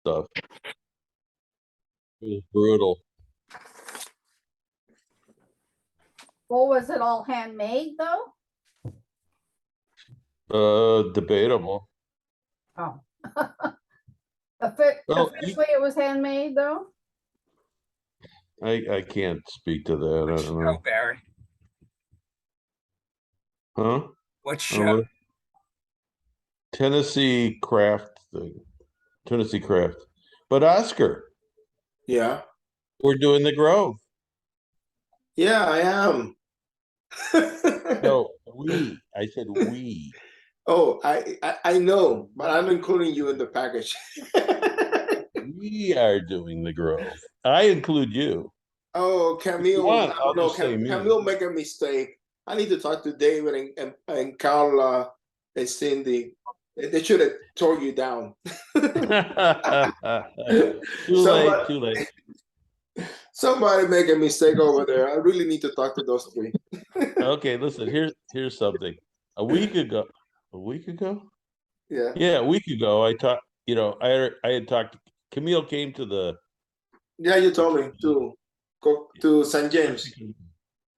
stuff. It was brutal. Well, was it all handmade though? Debatable. Oh. Well, Officially it was handmade though? I can't speak to that. I don't know. Barry? Huh? What Oh, show? what? Tennessee craft thing. Tennessee craft. But Oscar, Yeah. we're doing the Grove. Yeah, I am. No, we. I said we. Oh, I know, but I'm including you in the package. We are doing the Grove. I include you. Oh, Camille, want, I'll no, just say me. Camille make a mistake. I need to talk to David and Carla and Cindy. They should have tore you down. Too late. Somebody make a mistake over there. I really need to talk to those three. Okay, listen, here's something. A week ago, Yeah. yeah, a week ago, I talked, I had talked, Camille came to the Yeah, you told me to go to St. James.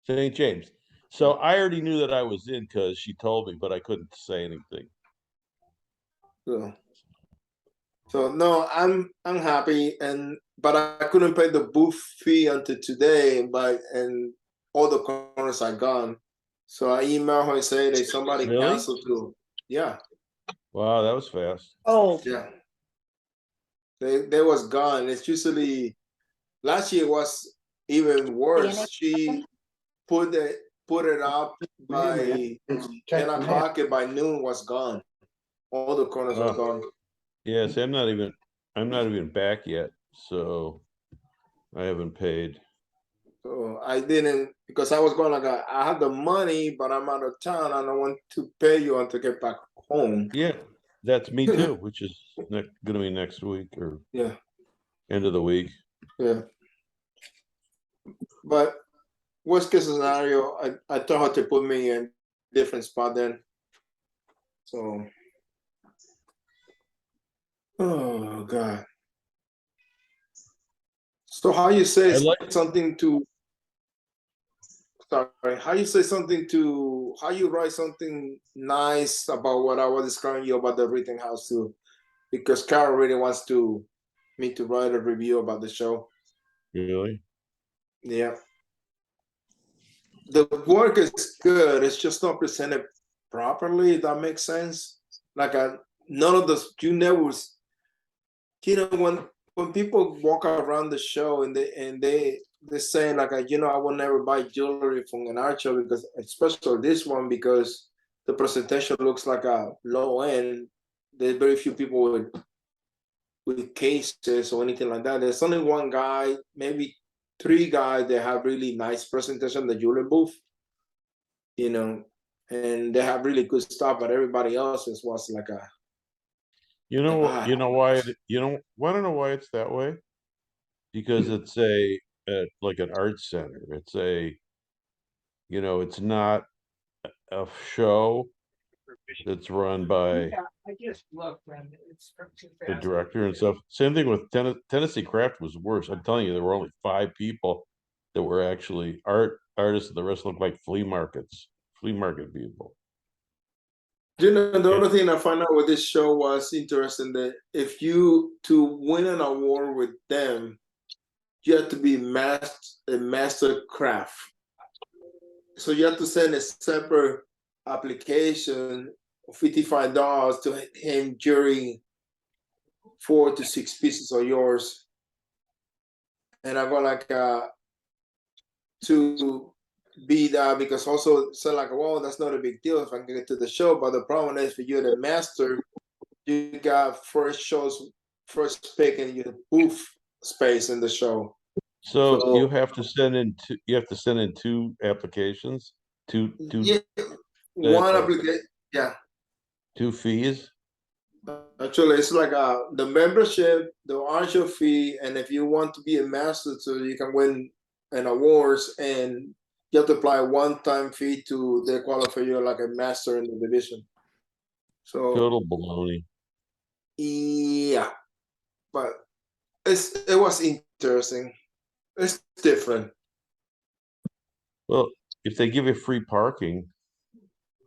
St. James. So I already knew that I was in because she told me, but I couldn't say anything. So no, I'm happy, but I couldn't pay the booth fee until today, and all the corners are gone. So I emailed her and said that somebody Really? canceled too. Yeah. Wow, that was fast. Oh. Yeah. They was gone. It's usually last year was even worse. She put it up by 10 o'clock and by noon was gone. All the corners are gone. Yes, I'm not even back yet, so I haven't paid. So I didn't, because I was going like, I have the money, but I'm out of town. I don't want to pay you until I get back home. Yeah, that's me too, which is going to be next week or end of the week. Yeah. But worst case scenario, I told her to put me in a different spot then. So, oh God. So how you say something to, sorry, how you write something nice about what I was describing you about the Rittenhouse too? Because Carol really wants me to write a review about the show. Really? Yeah. The work is good. It's just not presented properly. If that makes sense. Like none of the when people walk around the show and they're saying like I will never buy jewelry from an art show because especially this one because the presentation looks like a low end. There's very few people with cases or anything like that. There's only one guy, maybe 3 guys that have really nice presentation, the jewelry booth, and they have really good stuff, but everybody else was like a. I don't know why it's that way. Because it's like an art center. It's it's not a show that's run by I just looked and it's from the director and stuff. Same thing with Tennessee Craft was worse. I'm telling you, there were only 5 people that were actually artists, and the rest looked like flea market people. The other thing I found out with this show was interesting that if you to win an award with them, you have to be a master craft. So you have to send a separate application of $55 to hand jury 4 to 6 pieces of yours. And I go like to be that because also so like, well, that's not a big deal if I can get to the show. But the problem is for you, the master, you got first pick and you booth space in the show. So you have to send in 2 applications, two one application, 2 fees. Actually, it's like the membership, the art show fee, and if you want to be a master, so you can win an awards, and you have to apply a one-time fee to they qualify you like a master in the division. So total baloney. Yeah. but it was interesting. It's different. Well, if they give you free parking,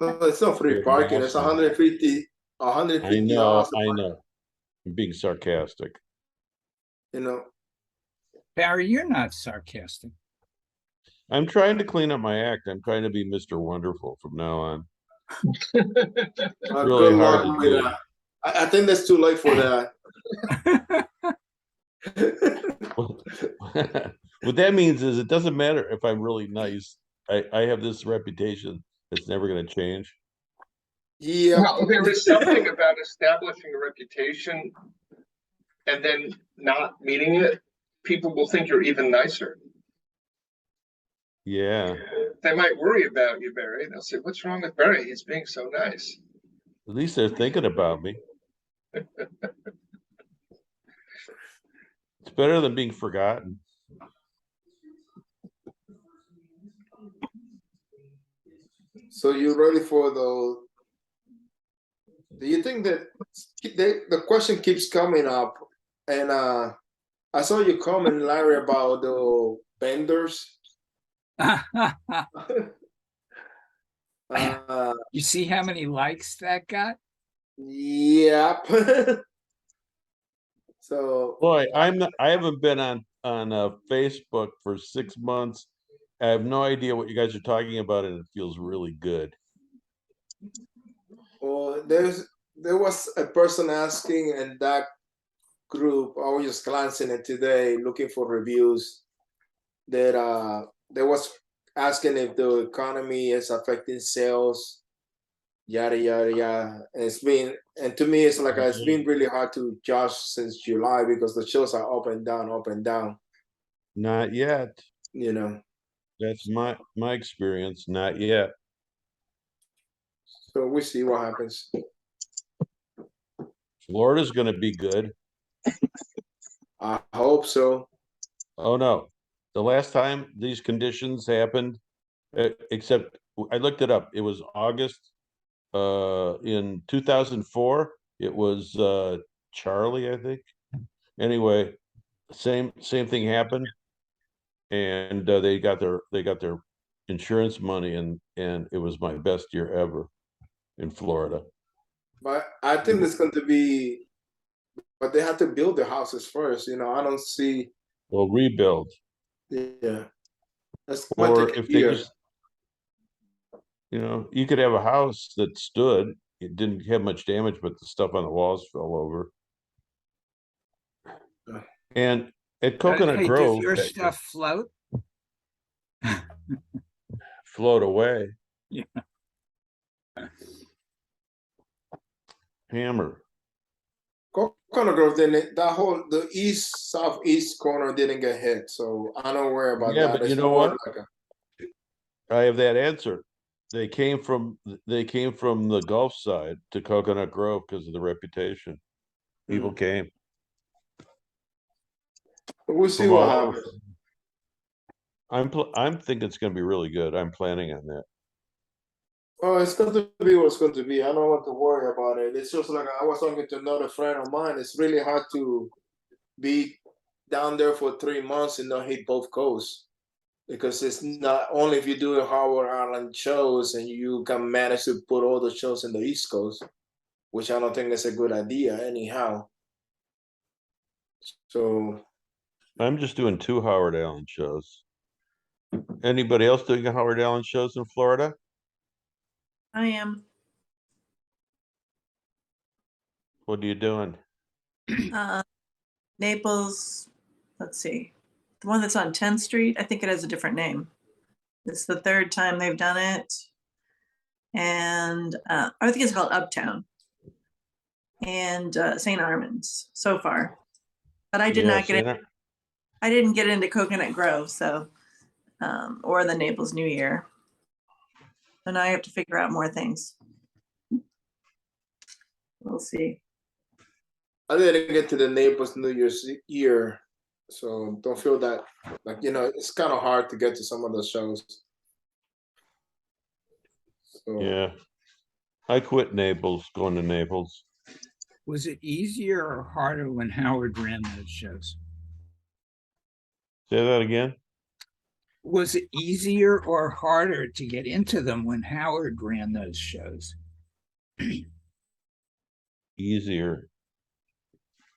No, it's not free Very parking. It's awesome. 150 I know, $150. I know. I'm being sarcastic. You know, Barry, you're not sarcastic. I'm trying to clean up my act. I'm trying to be Mr. Wonderful from now on. Really good hard luck to with do. that. I think that's too late for that. What that means is it doesn't matter if I'm really nice. I have this reputation that's never going to change. Yeah. Well, there is something about establishing a reputation and then not meeting it. People will think you're even nicer. Yeah, They might worry about you, Barry. They'll say, "What's wrong with Barry? He's being so nice." at least they're thinking about me. It's better than being forgotten. So you ready for the? Do you think that the question keeps coming up, and I saw you comment, Larry, about the vendors. You see how many likes that got? Yep. So Boy, I haven't been on Facebook for 6 months. I have no idea what you guys are talking about, and it feels really good. well, there was a person asking in that group. I was just glancing at today, looking for reviews. That there was asking if the economy is affecting sales, yada yada yada. And to me, it's like it's been really hard to judge since July because the shows are up and down, up and down. Not yet. You know, That's my experience. Not yet. so we see what happens. Florida's going to be good. I hope so. Oh no, the last time these conditions happened, except I looked it up. It was August. In 2004, it was Charlie, I think. Anyway, same thing happened, and they got their insurance money, and it was my best year ever in Florida. But I think it's going to be, but they have to build the houses first. You know, I don't see. Well, rebuild, Yeah, that's or take if a they year. just, you could have a house that stood. It didn't have much damage, but the stuff on the walls fell over. And at Coconut Hey, Grove, does your stuff float? float away. Yeah. Hammer. Coconut Grove didn't. The east southeast corner didn't get hit, so I don't worry about Yeah, that. but you It's know more what? like I have that answer. They came from the Gulf side to Coconut Grove because of the reputation. People came we'll see from what all over. happens. I'm thinking it's going to be really good. I'm planning on that. Oh, it's going to be what's going to be. I don't want to worry about it. It's just like I was talking to another friend of mine. It's really hard to be down there for 3 months and not hit both coasts because it's not only if you do the Howard Island shows and you can manage to put all the shows in the East Coast, which I don't think is a good idea anyhow. So I'm just doing 2 Howard Allen shows. Anybody else doing Howard Allen shows in Florida? I am. What are you doing? Naples, let's see. The one that's on 10th Street, I think it has a different name. It's the third time they've done it. And I think it's called Uptown and St. Armand's so far. But I did not get it. I didn't get into Coconut Grove, so or the Naples New Year. And I have to figure out more things. We'll see. I didn't get to the Naples New Year's year, so don't feel that like it's kind of hard to get to some of those shows. So, Yeah, I quit Naples, going to Naples. Was it easier or harder when Howard ran those shows? Say that again? Was it easier or harder to get into them when Howard ran those shows? Easier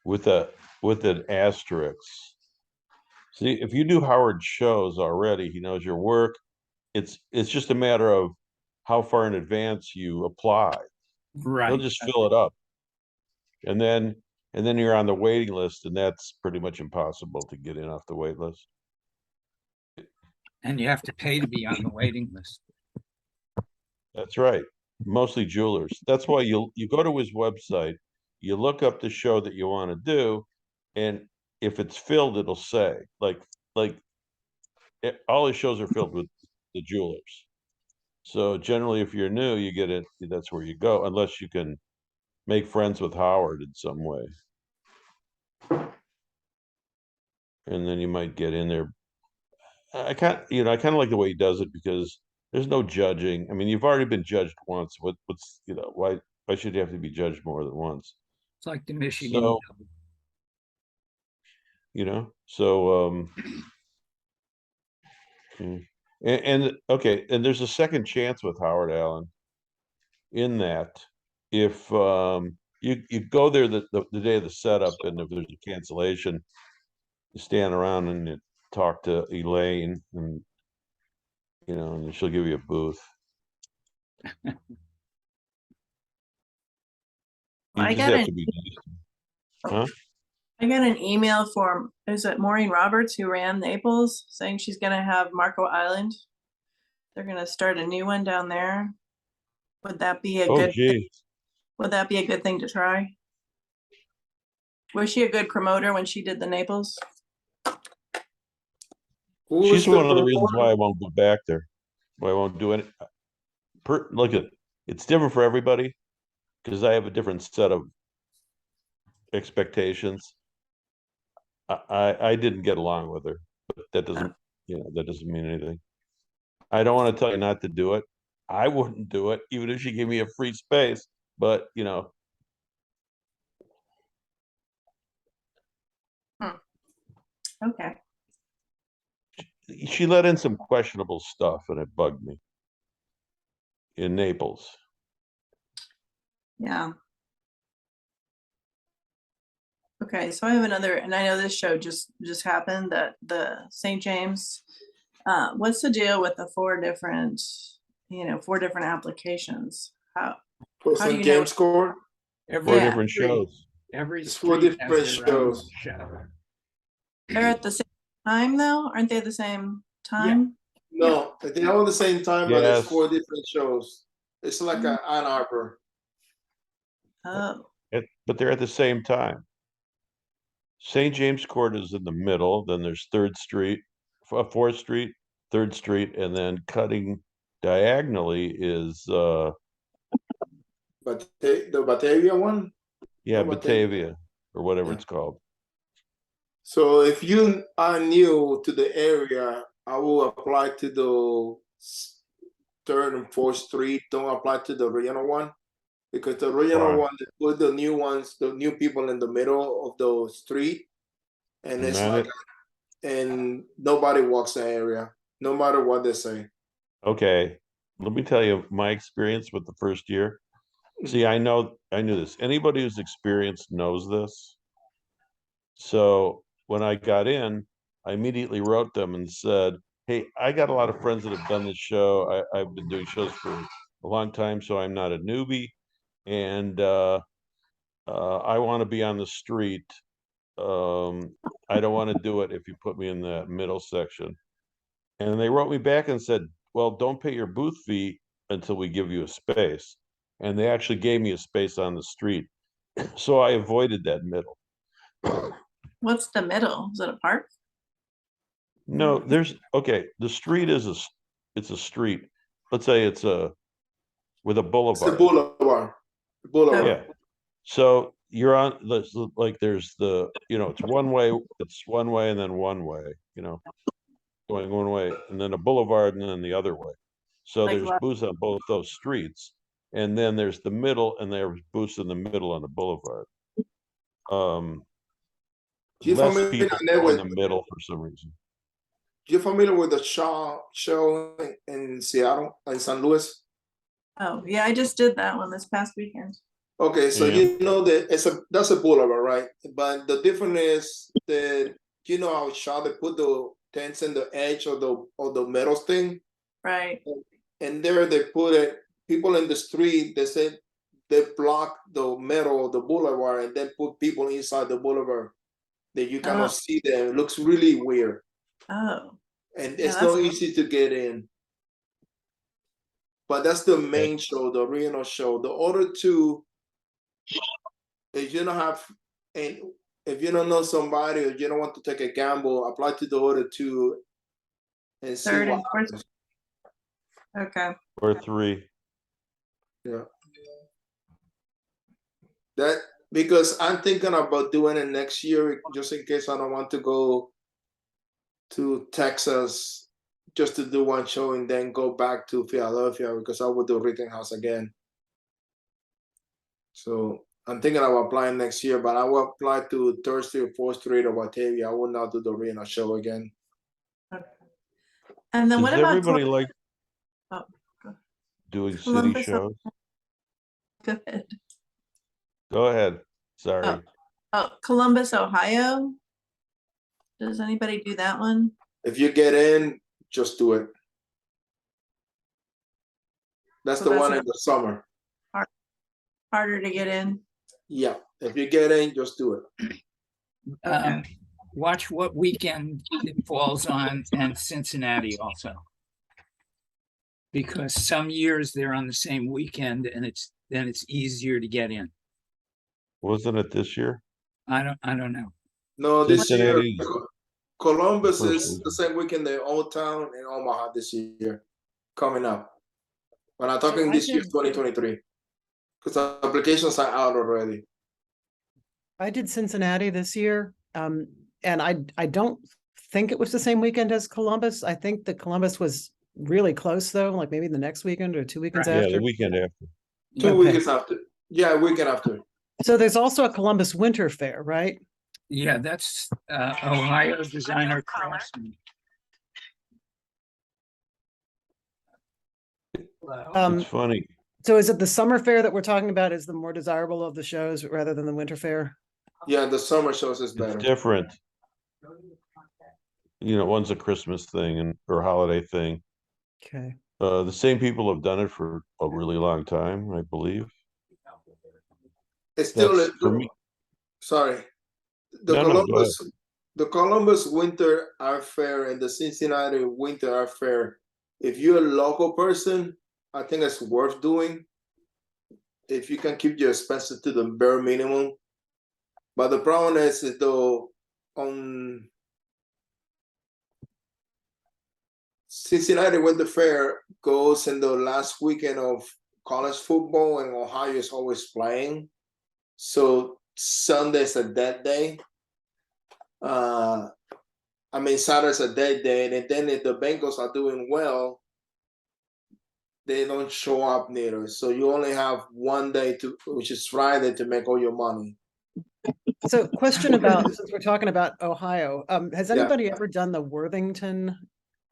with an asterisk. See, if you do Howard shows already, he knows your work. It's just a matter of how far in advance you apply. Right. He'll just fill it up. And then you're on the waiting list, and that's pretty much impossible to get in off the wait list. And you have to pay to be on the waiting list. That's right. Mostly jewelers. That's why you go to his website, you look up the show that you want to do, and if it's filled, it'll say all his shows are filled with the jewelers. So generally, if you're new, you get it. That's where you go, unless you can make friends with Howard in some way, and then you might get in there. I kind of like the way he does it because there's no judging. I mean, you've already been judged once. What's why should you have to be judged more than once? It's like the Michigan. So, and okay, and there's a second chance with Howard Allen in that if you go there the day of the setup, and if there's a cancellation, you stand around and you talk to Elaine, and and she'll give you a booth. I just got have an- to be nice. Huh? I got an email from, is it Maureen Roberts who ran Naples, saying she's gonna have Marco Island. They're gonna start a new one down there. Would that be a Oh, good, gee. would that be a good thing to try? Was she a good promoter when she did the Naples? Who She's is the one of the reasons promoter? why I won't go back there. Why I won't do it. Look at it's different for everybody because I have a different set of expectations. I didn't get along with her, but that doesn't mean anything. I don't want to tell you not to do it. I wouldn't do it even if she gave me a free space, but Okay, she let in some questionable stuff and it bugged me in Naples. yeah. Okay, so I have another, and I know this show just happened, that the St. James, what's the deal with the four different applications? How For How do St. you James Court? Four Yeah. different shows. Every It's four street different has their own shows. show. they're at the same time though? Aren't they the same time? No, they're all the same time, but Yes. it's four different shows. It's like an Ann Arbor. Oh, But they're at the same time. St. James Court is in the middle, then there's 3rd Street, 4th Street, 3rd Street, and then cutting diagonally is But the Batavia one? Batavia or whatever Yeah. it's called. So if you are new to the area, I will apply to the 3rd and 4th Street. Don't apply to the original one. Because the original Why? one, they put the new ones, the new people in the middle of the street. And it's Man, like, and nobody walks the area, no matter what they say. Okay, let me tell you my experience with the first year. See, I knew this. Anybody who's experienced knows this. So when I got in, I immediately wrote them and said, hey, I got a lot of friends that have done this show. I've been doing shows for a long time, so I'm not a newbie. And I want to be on the street. I don't want to do it if you put me in the middle section. And they wrote me back and said, well, don't pay your booth fee until we give you a space. And they actually gave me a space on the street. So I avoided that middle. what's the middle? Is it a park? No, the street is it's a street. Let's say it's with a It's the boulevard. boulevard. Boulevard. Yeah. So you're on there's it's one way and then one way, going one way, and then a boulevard and then the other way. So Like there's what? booths on both those streets, and then there's the middle, and there's booths in the middle on the boulevard. You less familiar people with- go in the middle for some reason. You familiar with the Shaw show in Seattle, in San Luis? Oh, yeah, I just did that one this past weekend. Okay, so Yeah. you know that that's a boulevard, right? But the difference is that you know how Shaw they put the tents in the edge of the metal thing, Right. and there they put it. People in the street they said they block the metal of the boulevard and then put people inside the boulevard that you cannot see them. It looks really weird, Oh, and Yeah, it's that's not easy to get in. But that's the main show, the original show. The other two, if you don't have, and if you don't know somebody or you don't want to take a gamble, apply to the other two and see third what and fourth. happens. Okay. Or 3. Yeah. That because I'm thinking about doing it next year, just in case I don't want to go to Texas just to do one show and then go back to Philadelphia because I will do Rittenhouse again. So I'm thinking of applying next year, but I will apply to Thursday or 4th Street or Batavia. I will not do the arena show again. And then Does what about everybody like Oh, doing city Columbus, shows? Go ahead. Go ahead. Sorry. Oh, Columbus, Ohio. Does anybody do that one? If you get in, just do it. That's So the that's one not- in the summer. Harder to get in? Yeah, if you get in, just do it. Watch what weekend it falls on and Cincinnati also. Because some years they're on the same weekend and it's easier to get in. Wasn't it this year? I don't know. No, this year, Cincinnati. Columbus First is weekend. the same weekend in Old Town and Omaha this year, coming up. When I'm talking I this year, did- 2023, because the applications are out already. I did Cincinnati this year, and I don't think it was the same weekend as Columbus. I think that Columbus was really close though, like maybe the next weekend or 2 weekends Right. Yeah, after. the weekend after. Two Okay. weekends after. Yeah, weekend after. So there's also a Columbus Winter Fair, right? Yeah, that's Ohio Designer Craftsman. Um, It's funny. so is it the summer fair that we're talking about is the more desirable of the shows rather than the winter fair? Yeah, the summer shows is It's better. different. You know, one's a Christmas thing and or holiday thing. Okay. The same people have done it for a really long time, I believe. It's still That's for me. sorry. The No, no, go Columbus Winter Art Fair and the Cincinnati Winter Art Fair. If you're a local person, I think it's worth doing. If you can keep your expenses to the bare minimum. But the problem is though on Cincinnati Winter Fair goes in the last weekend of college football and Ohio is always playing. So Sunday's a dead day. I mean Saturday's a dead day, and then if the Bengals are doing well, they don't show up neither. So you only have one day which is Friday, to make all your money. So question about, since we're talking about Ohio, has Yeah. anybody ever done the Worthington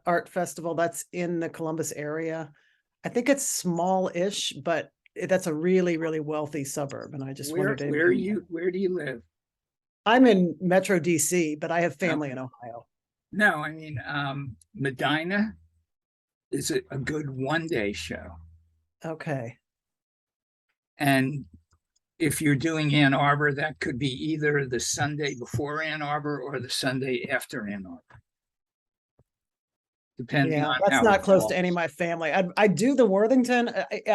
Art Festival that's in the Columbus area? I think it's small-ish, but that's a really, really wealthy suburb. And I just wondered. if- Where do you live? I'm in Metro DC, but I have family in Ohio. No, I mean, Medina is a good one-day show. Okay. And if you're doing Ann Arbor, that could be either the Sunday before Ann Arbor or the Sunday after Ann Arbor. Depending Yeah, on that's how not it close falls. to any of my family. I do the Worthington.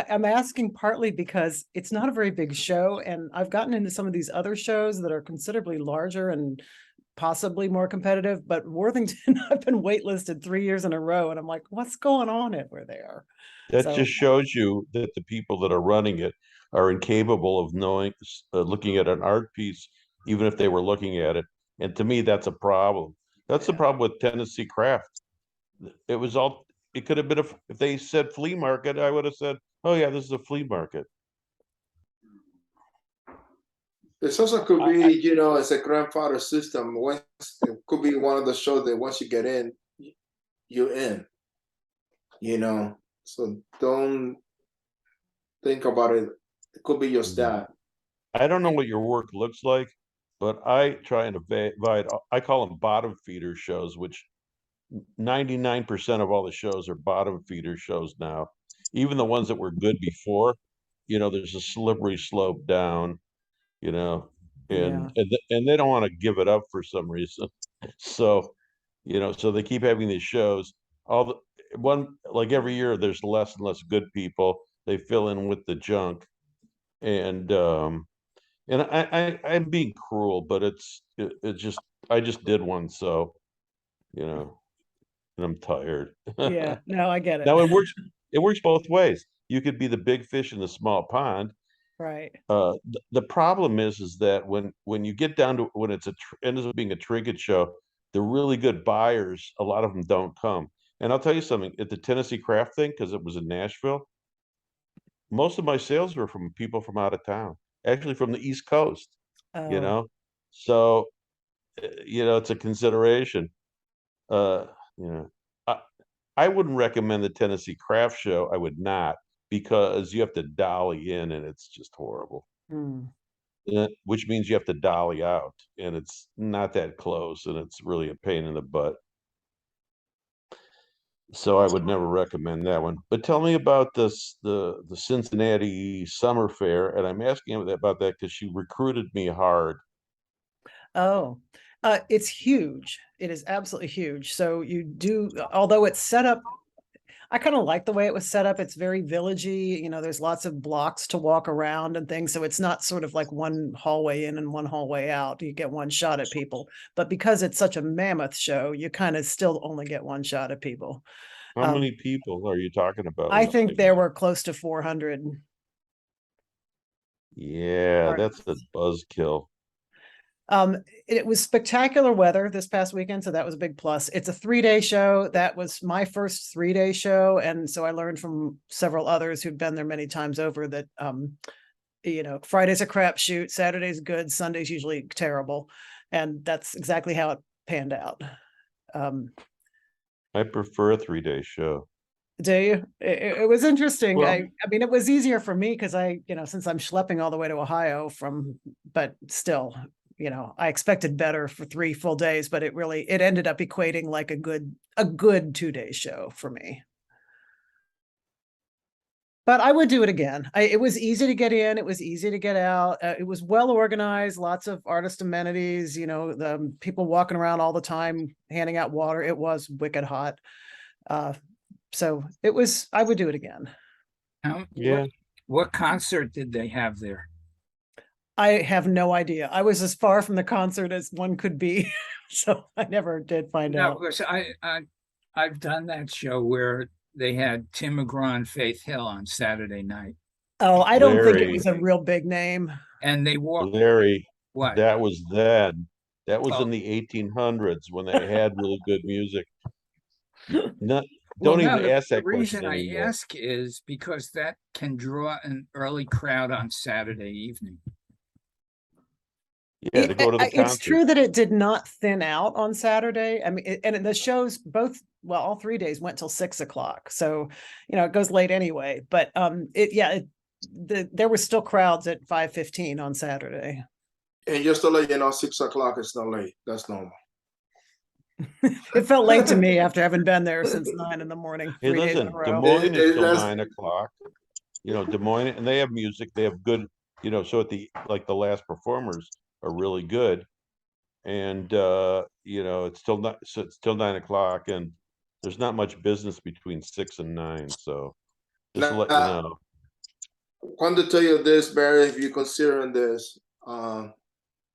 I'm asking partly because it's not a very big show, and I've gotten into some of these other shows that are considerably larger and possibly more competitive. But Worthington, I've been waitlisted 3 years in a row, and I'm like, what's going on over there? That So- just shows you that the people that are running it are incapable of knowing, looking at an art piece, even if they were looking at it. And to me, that's a problem. That's the problem with Tennessee Craft. It was all, it could have been, if they said flea market, I would have said, oh yeah, this is a flea market. This also could be, it's a grandfather system. Once it could be one of the shows that once you get in, you're in. So don't think about it. It could be your stat. I don't know what your work looks like, but I try and avoid, I call them bottom feeder shows, which 99% of all the shows are bottom feeder shows now. Even the ones that were good before, there's a slippery slope down, and Yeah. and they don't want to give it up for some reason. So, so they keep having these shows. Like every year, there's less and less good people. They fill in with the junk, and I'm being cruel, but it just I just did one, so and I'm tired. Yeah, no, I get it. Now it works both ways. You could be the big fish in the small pond. Right. The problem is that when you get down to when ends up being a trinket show, the really good buyers, a lot of them don't come. And I'll tell you something, at the Tennessee craft thing, because it was in Nashville, most of my sales were from people from out of town, actually from the East Coast, you Oh, know? So, it's a consideration. Uh, you know, I, I wouldn't recommend the Tennessee craft show. I would not, because you have to dolly in and it's just horrible. hmm. Which means you have to dolly out, and it's not that close, and it's really a pain in the butt. So I would never recommend that one. But tell me about the Cincinnati Summer Fair, and I'm asking about that because she recruited me hard. Oh, it's huge. It is absolutely huge. So you do, although it's set up, I kind of like the way it was set up. It's very villagey. There's lots of blocks to walk around and things. So it's not sort of like one hallway in and one hallway out. You get one shot at people. But because it's such a mammoth show, you kind of still only get one shot at people. How many people are you talking about? I think there were close to 400. Yeah, that's a buzzkill. It was spectacular weather this past weekend, so that was a big plus. It's a 3-day show. That was my first 3-day show, and so I learned from several others who'd been there many times over that Friday's a crapshoot, Saturday's good, Sunday's usually terrible, and that's exactly how it panned out. I prefer a 3-day show. Do you? It was interesting. Well, I mean, it was easier for me because since I'm schlepping all the way to Ohio but still. I expected better for 3 full days, but it ended up equating like a good 2-day show for me. But I would do it again. It was easy to get in. It was easy to get out. It was well organized, lots of artist amenities, the people walking around all the time, handing out water. It was wicked hot. So I would do it again. yeah. What concert did they have there? I have no idea. I was as far from the concert as one could be, so I never did find No, out. because I've done that show where they had Tim McGraw and Faith Hill on Saturday night, Oh, I don't think it Larry. was a real big name. and they walked. Larry, What? that was then. That was Oh. in the 1800s when they had really good music. Not, Well, don't no, even ask that the reason question I anymore. ask is because that can draw an early crowd on Saturday evening. Yeah, to go to the It's concert. true that it did not thin out on Saturday. I mean, and the shows all 3 days went till 6 o'clock. So, it goes late anyway. But there were still crowds at 5:15 on Saturday. And just to let you know, 6 o'clock is not late. That's normal. It felt late to me after having been there since 9 in the morning. Hey, 3 days in listen, a row. Des Moines is till That's- 9 o'clock. Des Moines, and they have music. They have good, so at the last performers are really good, and it's still not. So it's still 9 o'clock, and there's not much business between 6 and 9. So just to let you know. Want to tell you this, Barry, if you're considering this, I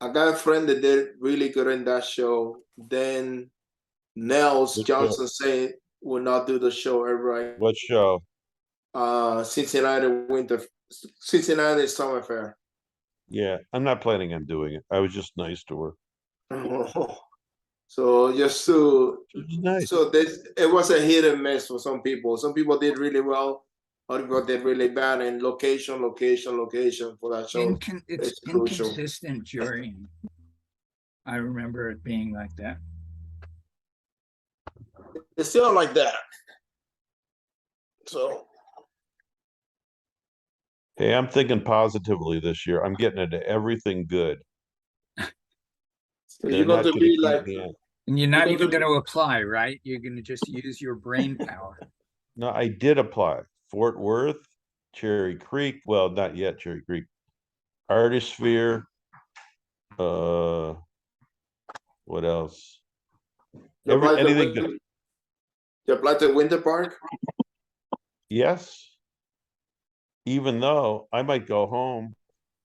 got a friend that did really good in that show. Then Nels Which show? Johnson said will not do the show ever. What show? Cincinnati Summer Fair. Yeah, I'm not planning on doing it. I was just nice to her. So just to She was nice. it was a hit and miss for some people. Some people did really well, or if it got really bad, and location for that show. It's It's crucial. inconsistent jurying. I remember it being like that. It's still like that. So Hey, I'm thinking positively this year. I'm getting into everything good. you're They're going not to gonna be keep like, me out. And you're not Because even of- going to apply, right? You're going to just use your brain power. No, I did apply. Fort Worth, Cherry Creek, well, not yet Cherry Creek. Artisphere. What else? you applied to Anything Winter- good. you applied to Winter Park? Yes. Even though I might go home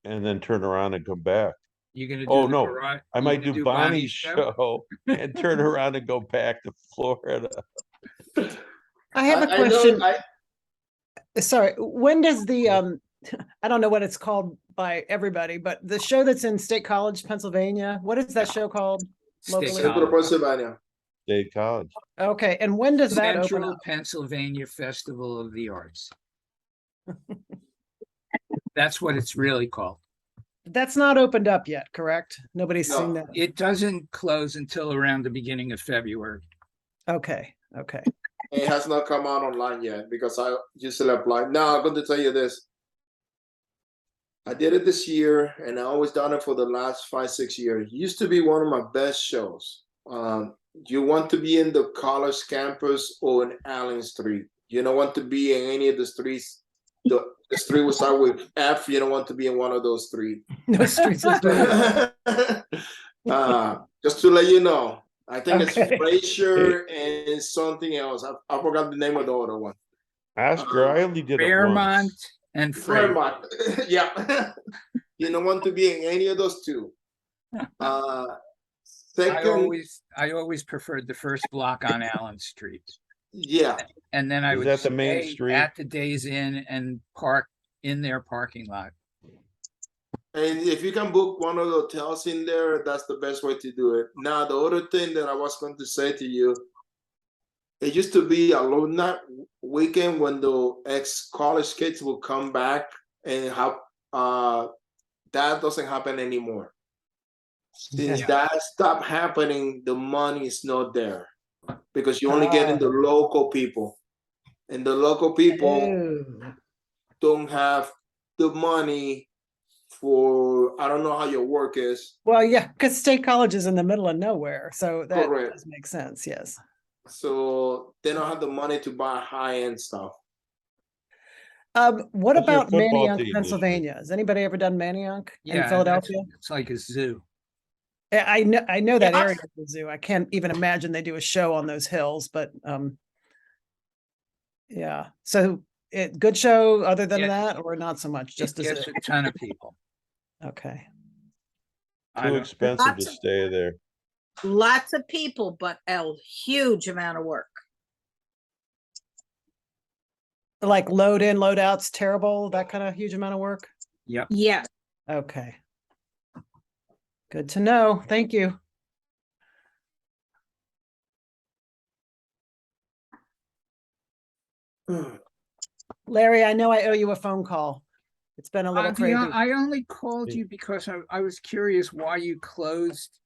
and then turn around and come back. You're going to do Oh, the no, garage. I you're might gonna do Bonnie's show and turn around and go back to Florida. I have a I know- question. I- Sorry, when does the I don't know what it's called by everybody, but the show that's in State College, Pennsylvania, what is that show called? State locally? Central College. Pennsylvania. State College. Okay, and when does that open Central up? Pennsylvania Festival of the Arts. That's what it's really called. That's not opened up yet, correct? Nobody's No. seen that. It doesn't close until around the beginning of February. Okay, okay. It has not come out online yet because I usually apply. Now I'm going to tell you this. I did it this year, and I always done it for the last 5-6 years. It used to be one of my best shows. You want to be in the college campus or in Allen Street. You don't want to be in any of the streets. The street will start with F. You don't want to be in one of those three. No streets. is doing it. Just to let you know, I think Okay. it's Frazier and something else. I forgot the name of the other one. Oscar, I only did it Berman once. and Frey. Berman. Yeah. You don't want to be in any of those two. Second, I always preferred the first block on Allen Street. yeah. And then I Is would that the main stay street? at the Days Inn and park in their parking lot. And if you can book one of the hotels in there, that's the best way to do it. Now, the other thing that I was going to say to you, it used to be alumni weekend when the ex-college kids will come back and have, that doesn't happen anymore. Since Yeah. that stopped happening, the money is not there because you only get in the Oh. local people. And the local people Ew. don't have the money for, I don't know how your work is. Well, yeah, because State College is in the middle of nowhere, so that Correct. does make sense, yes. So they don't have the money to buy high-end stuff. What How's your about football Manayunk, team this Pennsylvania? Has anybody ever done Manayunk in Yeah, Philadelphia? it's like a zoo. I know that Yeah. area of the zoo. I can't even imagine they do a show on those hills, but yeah. So good show other than Yeah. that, or not so much, just It as gets a ton of people. okay. I Too don't- expensive to Lots of- stay there. Lots of people, but a huge amount of work. Like load in, load out's terrible, that kind of huge amount of work. Yes. Okay. Good to know. Thank you. Larry, I know I owe you a phone call. It's been a little crazy. I only called Yeah. you because I was curious why you closed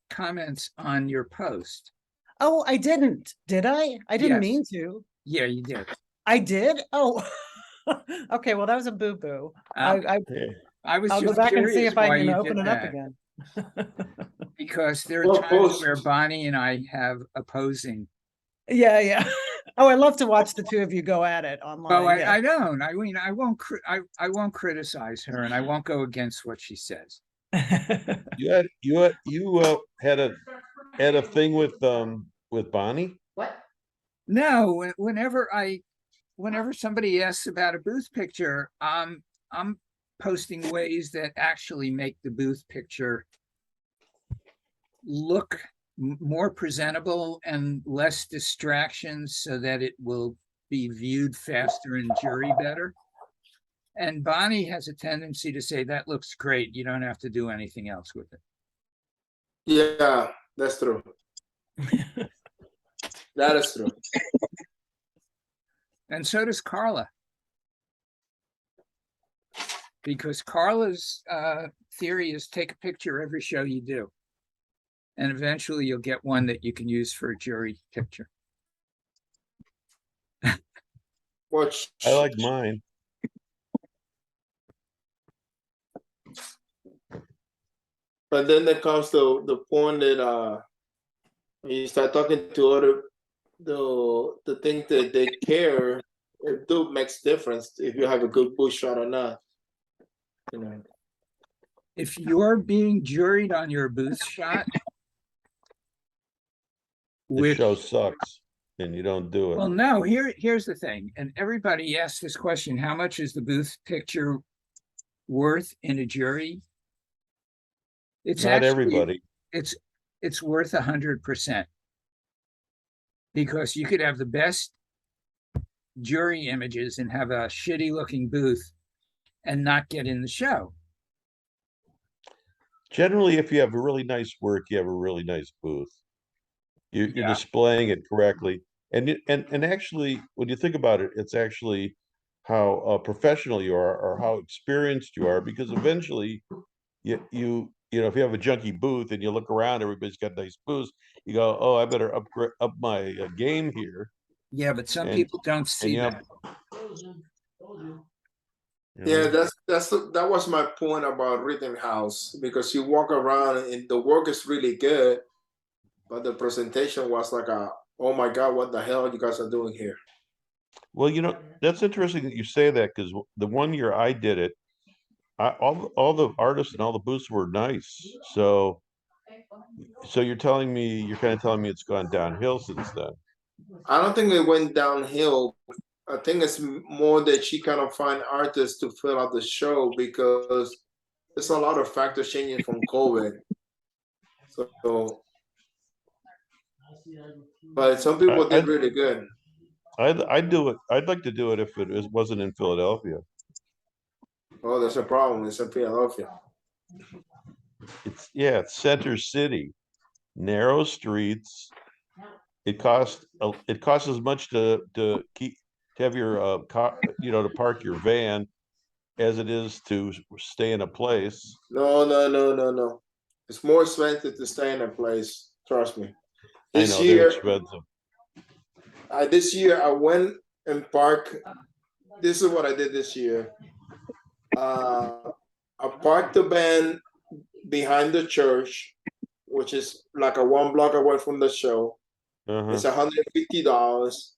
comments on your post. Oh, I didn't, did I? I didn't Yes. mean to. Yeah, you did. I did? Oh, okay, well, that was a boo-boo. I Hey, I was I'll go just back and see curious if I why can you open did it up that. again. Because there are Well, times where post- Bonnie and I have opposing. Yeah, yeah. Oh, I love to watch the two of you go at it online. Oh, yeah. I don't. I mean, I won't criticize her, and I won't go against what she says. you had a thing with Bonnie? No, whenever somebody asks about a booth picture, I'm posting ways that actually make the booth picture look more presentable and less distractions so that it will be viewed faster and jury better. And Bonnie has a tendency to say, that looks great. You don't have to do anything else with it. Yeah, that's true. That is true. And so does Carla. because Carla's theory is take a picture every show you do. And eventually you'll get one that you can use for a jury picture. Watch. I like mine. But then there comes the point that when you start talking to other the things that they care, it do makes difference if you have a good booth shot or not. You know. If you're being juried on your booth shot, The show sucks and you don't do it. well, no, here's the thing, and everybody asks this question, how much is the booth picture worth in a jury? It's Not actually, everybody. it's worth 100%. Because you could have the best jury images and have a shitty looking booth and not get in the show. Generally, if you have a really nice work, you have a really nice booth. You're Yeah. displaying it correctly. And actually, when you think about it, it's actually how professional you are or how experienced you are, because eventually you know, if you have a junky booth and you look around, everybody's got nice booths, you go, oh, I better up my game here. Yeah, but some And- people don't see you have- that. you Yeah, know? that was my point about Rittenhouse, because you walk around and the work is really good, but the presentation was like oh my God, what the hell you guys are doing here? Well, you know, that's interesting that you say that, because the one year I did it, all the artists and all the booths were nice. So you're kind of telling me it's gone downhill since then. I don't think it went downhill. I think it's more that she kind of find artists to fill out the show, because there's a lot of factors changing from COVID. So but some people did really good. I'd do it. I'd like to do it if wasn't in Philadelphia. Oh, there's a problem. It's in Philadelphia. It's Center City, narrow streets. It costs as much to have your car, you know, to park your van, as it is to stay in a place. No. It's more expensive to stay in a place. Trust me. I know they're expensive. This year I went and parked. This is what I did this year. I parked the van behind the church, which is like a 1 block away from the show. It's $150.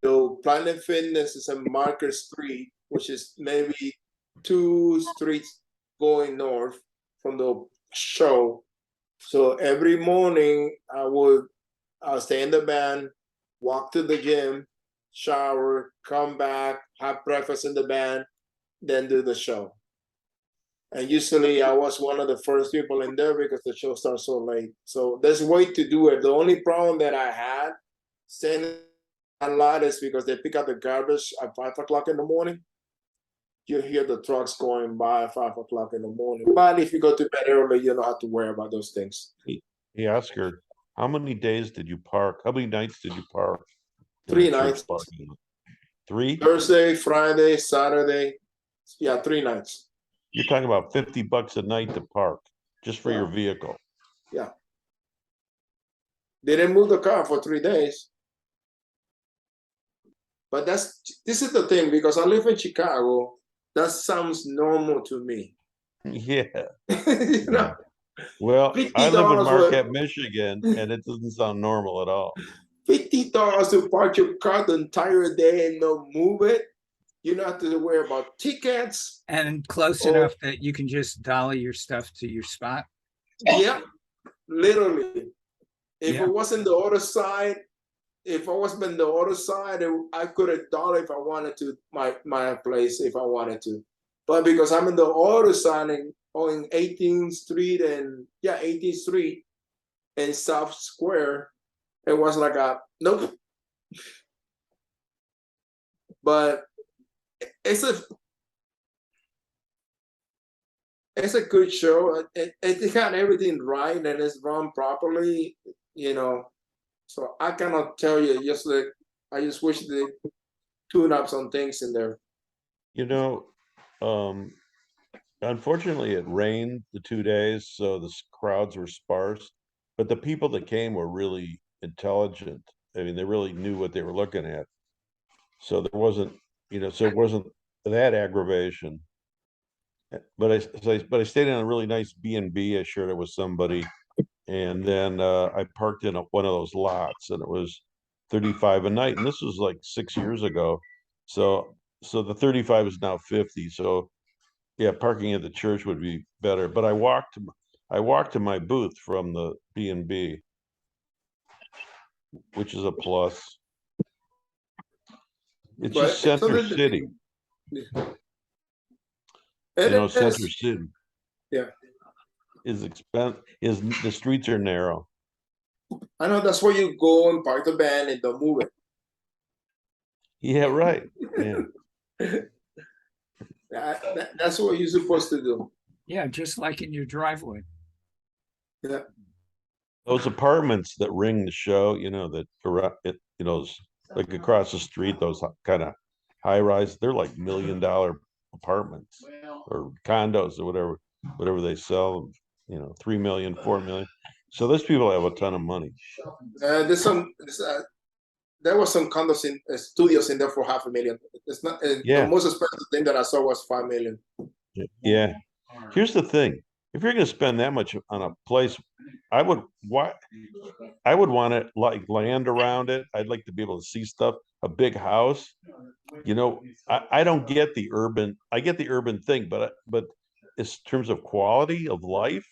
The Planet Fitness is in Market Street, which is maybe 2 streets going north from the show. So every morning I'll stay in the van, walk to the gym, shower, come back, have breakfast in the van, then do the show. And usually I was one of the first people in there because the show starts so late. So there's a way to do it. The only problem that I had staying a lot is because they pick up the garbage at 5 o'clock in the morning. You hear the trucks going by at 5 o'clock in the morning. But if you go to bed early, you don't have to worry about those things. He asked her, how many days did you park? How many nights did you park? 3 nights. 3? Thursday, Friday, Saturday. Yeah, 3 nights. You're talking about $50 a night to park just for your vehicle. Yeah. They didn't move the car for 3 days. But this is the thing, because I live in Chicago, that sounds normal to me. Yeah. You know? Well, I live in $50 Marquette, Michigan, and it doesn't sound normal at all. $50 to park your car the entire day and not move it. You don't have to worry about tickets. And close enough that you can just dolly your stuff to your spot. Yeah, literally. If Yeah. it wasn't the other side, if I wasn't on the other side, I could have dollied if I wanted to my place if I wanted to. But because I'm in the other side and on 18th Street and 18th Street and South Square, it was like nope. But it's a good show. It got everything right and it's run properly, you know. So I cannot tell you. I just wish they tune up some things in there. You know, unfortunately, it rained the 2 days, so the crowds were sparse. But the people that came were really intelligent. I mean, they really knew what they were looking at. So there wasn't, so it wasn't that aggravation. But I stayed in a really nice B&B. I shared it with somebody, and then I parked in one of those lots, and it was 35 a night, and this was like 6 years ago. So the 35 is now 50. So yeah, parking at the church would be better. But I walked to my booth from the B&B, which is a plus. It's But just Center something that- City, It Center is- City. Yeah. Is the streets are narrow. I know that's where you go and park the van and don't move it. Yeah, right. Yeah. That's what you're supposed to do. Yeah, just like in your driveway. Yeah. Those apartments that ring the show, like across the street, those kind of high rise, they're like $1 million apartments or condos or whatever they sell, 3 million, 4 million. So those people have a ton of money. There was some condos in studios in there for $500,000. It's not. Yeah. The most expensive thing that I saw was $5 million. Yeah. Here's the thing. If you're going to spend that much on a place, I would want it like land around it. I'd like to be able to see stuff, a big house. I don't get the urban, I get the urban thing, but in terms of quality of life,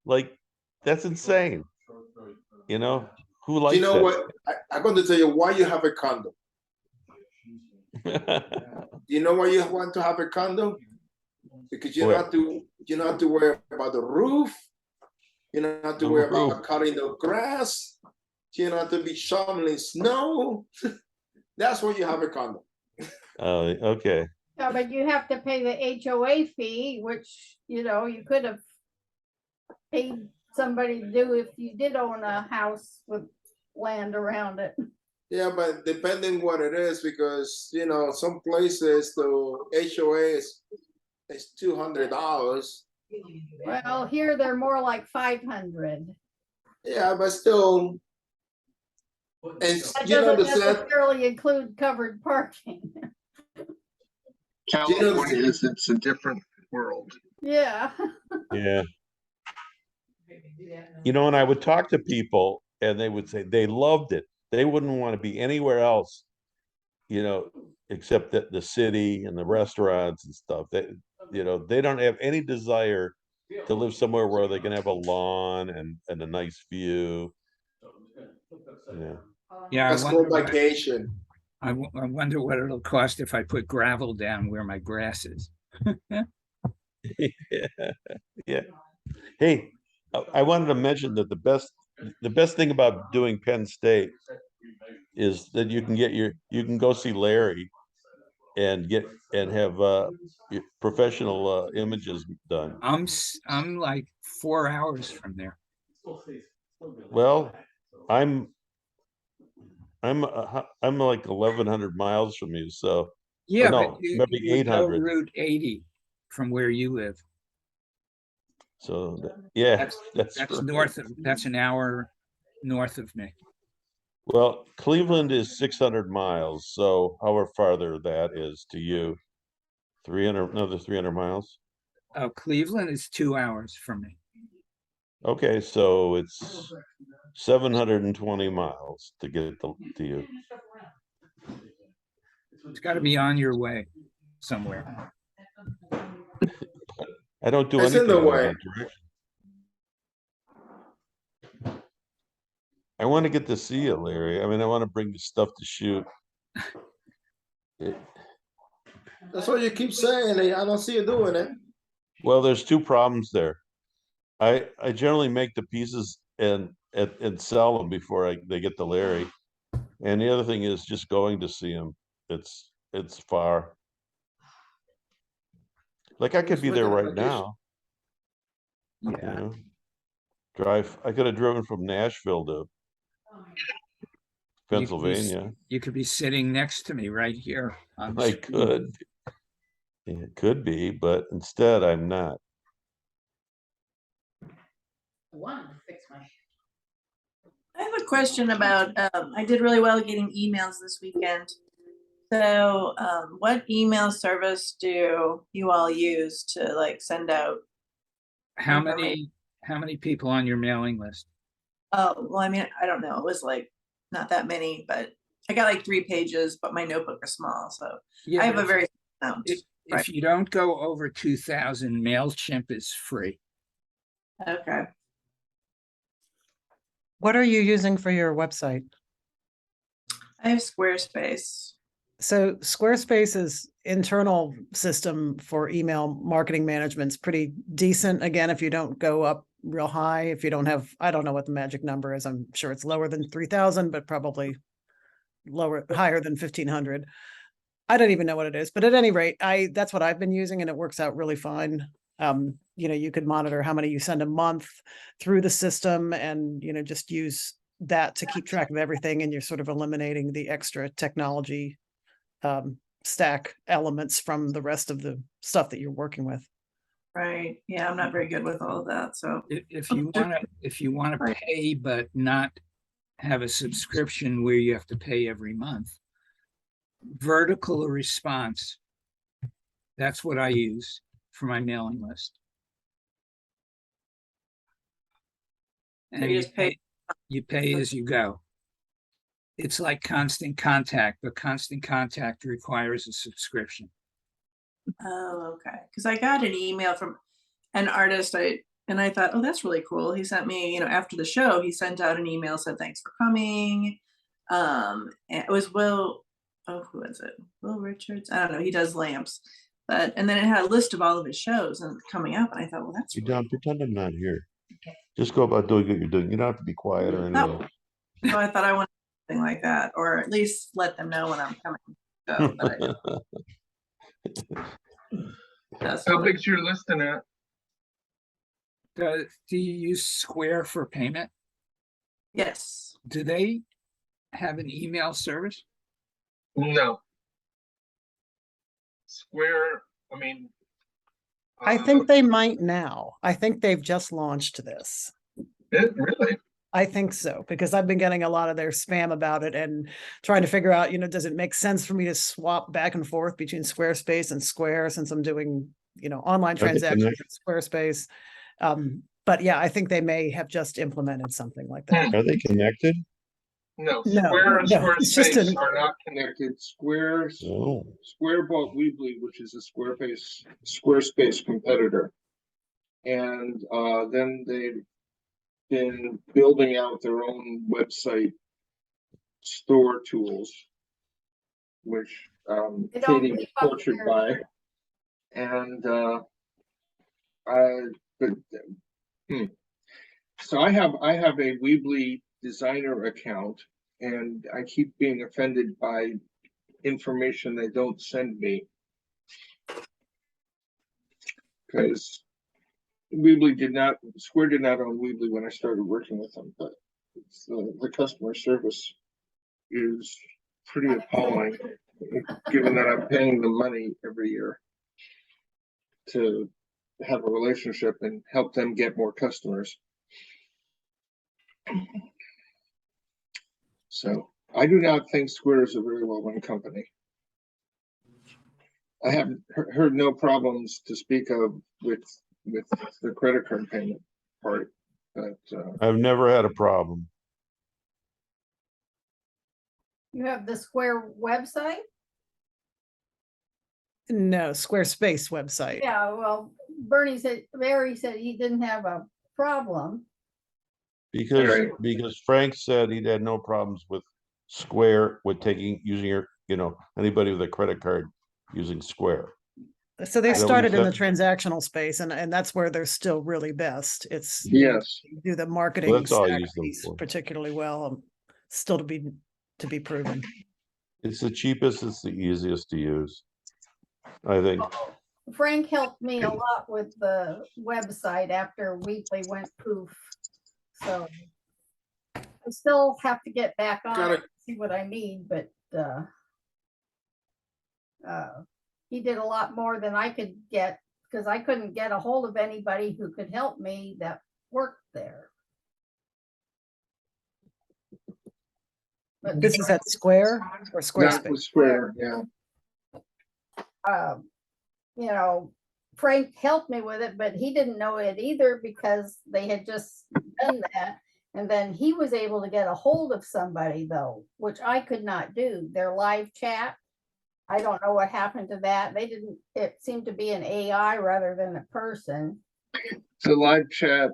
like that's insane. Who likes Do you know that? what? I'm going to tell you why you have a condo. You know why you want to have a condo? Because you don't have to worry about the roof. You don't have to worry about cutting the grass. You don't have to be shoveling snow. That's why you have a condo. Oh, okay. Yeah, but you have to pay the HOA fee, which, you could have paid somebody to do if you did own a house with land around it. Yeah, but depending what it is, because some places the HOA is $200. Well, here they're more like 500. Yeah, but still, and That you doesn't understand. necessarily include covered parking. California it's a different world. Yeah. Yeah. And I would talk to people and they would say they loved it. They wouldn't want to be anywhere else, except that the city and the restaurants and stuff. They don't have any desire to live somewhere where they can have a lawn and a nice view. Yeah. Yeah, That's called vacation. I wonder what it'll cost if I put gravel down where my grass is. Yeah. Hey, I wanted to mention that the best thing about doing Penn State is that you can go see Larry and have professional images done. I'm like 4 hours from there. Well, I'm like 1,100 miles from you, so Yeah, no, but you maybe would go 800. Route 80 from where you live. So yeah, That's right. north of, that's an hour north of me. Well, Cleveland is 600 miles, so however farther that is to you, another 300 miles. Oh, Cleveland is 2 hours from me. Okay, so it's 720 miles to get to you. It's got to be on your way somewhere. I don't do It's in anything the in way. that direction. I want to get to see you, Larry. I mean, I want to bring you stuff to shoot. That's what you keep saying. And I don't see you doing it. Well, there's two problems there. I generally make the pieces and sell them before they get to Larry. And the other thing is just going to see him. It's far. Like I could be there right now. Yeah. Drive. I could have driven from Nashville to Pennsylvania. You could be sitting next to me right here. I could. It could be, but instead I'm not. Wanted to fix my. I have a question about, I did really well getting emails this weekend. So, what email service do you all use to like send out? How Information. many people on your mailing list? Oh, well, I mean, I don't know. It was like not that many, but I got like 3 pages, but my notebook is small, so I Yeah, have a if- very amount. if you don't go over 2,000, MailChimp is free. Okay. What are you using for your website? I have Squarespace. So Squarespace's internal system for email marketing management's pretty decent. Again, if you don't go up real high, if you don't have, I don't know what the magic number is. I'm sure it's lower than 3,000, but probably higher than 1,500. I don't even know what it is, but at any rate, that's what I've been using and it works out really fine. You could monitor how many you send a month through the system and, just use that to keep track of everything. And you're sort of eliminating the extra technology stack elements from the rest of the stuff that you're working with. Right. Yeah, I'm not very good with all of that. So If you want to pay but not have a subscription where you have to pay every month, vertical response. That's what I use for my mailing list. And you just pay. you pay as you go. It's like Constant Contact, but Constant Contact requires a subscription. Oh, okay. Because I got an email from an artist. I thought, oh, that's really cool. He sent me, after the show, he sent out an email, said thanks for coming. And it was Will. Oh, who is it? Will Richards? I don't know. He does lamps, and then it had a list of all of his shows and coming up. And I thought, well, that's You really don't pretend I'm not here. Okay. Just go about doing what you're doing. You don't have to be quiet or No. anything. So I thought I wanted something like that, or at least let them know when I'm coming. So that's How what big's your listing at? Do you use Square for payment? yes. Do they have an email service? No. Square, I mean. I think they might now. I think they've just launched this. Really? I think so, because I've been getting a lot of their spam about it and trying to figure out, does it make sense for me to swap back and forth between Squarespace and Square since I'm doing, online they transactions in Squarespace. But yeah, I think they may have just implemented something like that. Are they connected? No, No, Square and no, it's just Squarespace an- are not connected. Square Oh, bought Weebly, which is a Squarespace competitor. And then they've been building out their own website store tools, which They don't Katie was keep up tortured their- by. And so I have a Weebly designer account, and I keep being offended by information they don't send me. Because Square did not own Weebly when I started working with them, but the customer service is pretty appalling, given that I'm paying them money every year to have a relationship and help them get more customers. So I do not think Square is a very well-run company. I have heard no problems to speak of with the credit card payment part, but I've never had a problem. You have the Square website? No, Squarespace website. Yeah, well, Barry said he didn't have a problem. Because Right. because Frank said he'd had no problems with Square with using your, anybody with a credit card using Square. So they Is that what started you in the said? transactional space and that's where they're still really best. It's yes, do the marketing Well, that's all I stack use them piece for. particularly well, still to be proven. It's the cheapest, it's the easiest to use. I think. Frank helped me a lot with the website after Weekly went poof. So I still have to get back on Got it, it. see what I need, but he did a lot more than I could get, because I couldn't get a hold of anybody who could help me that worked there. But This is at Square or That Squarespace? was Square, yeah. you know, Frank helped me with it, but he didn't know it either because they had just done that. And then he was able to get a hold of somebody though, which I could not do. Their live chat, I don't know what happened to that. They didn't, it seemed to be an AI rather than a person. The live chat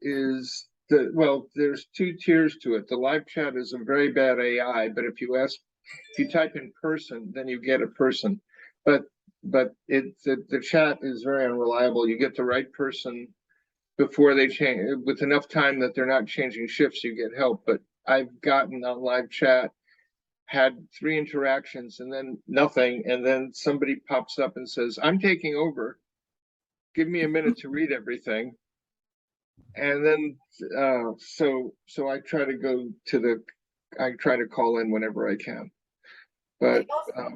is well, there's two tiers to it. The live chat is a very bad AI, but if you type in person, then you get a person. But the chat is very unreliable. You get the right person before they change, with enough time that they're not changing shifts, you get help. But I've gotten on live chat, had 3 interactions and then nothing, and then somebody pops up and says, I'm taking over, give me a minute to read everything. And then so I try to call in whenever I can. But